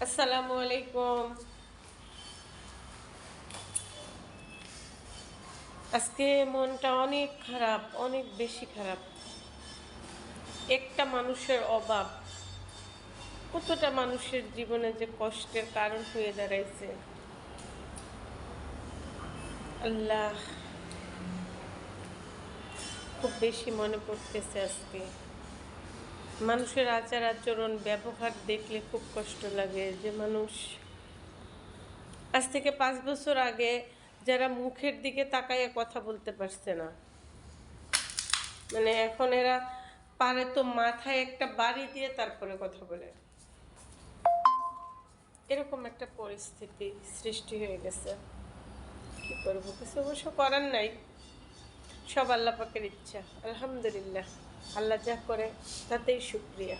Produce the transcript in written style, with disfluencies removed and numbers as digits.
আসসালামু আলাইকুম। আজকে মনটা অনেক খারাপ, অনেক বেশি খারাপ। একটা মানুষের অভাব কতটা মানুষের জীবনে যে কষ্টের কারণ হয়ে দাঁড়াইছে। আল্লাহ, খুব বেশি মনে পড়তেছে আজকে। মানুষের আচার আচরণ ব্যবহার দেখলে খুব কষ্ট লাগে যে মানুষ আজ থেকে 5 বছর আগে যারা মুখের দিকে তাকাইয়া কথা বলতে পারছে না, মানে এখন এরা পারে তো মাথায় একটা বাড়ি দিয়ে তারপরে কথা বলে। এরকম একটা পরিস্থিতি সৃষ্টি হয়ে গেছে। কি করব, কিছু অবশ্য করার নাই। সব আল্লাহ পাকের ইচ্ছা। আলহামদুলিল্লাহ, আল্লাহ যা করে তাতেই শুকরিয়া।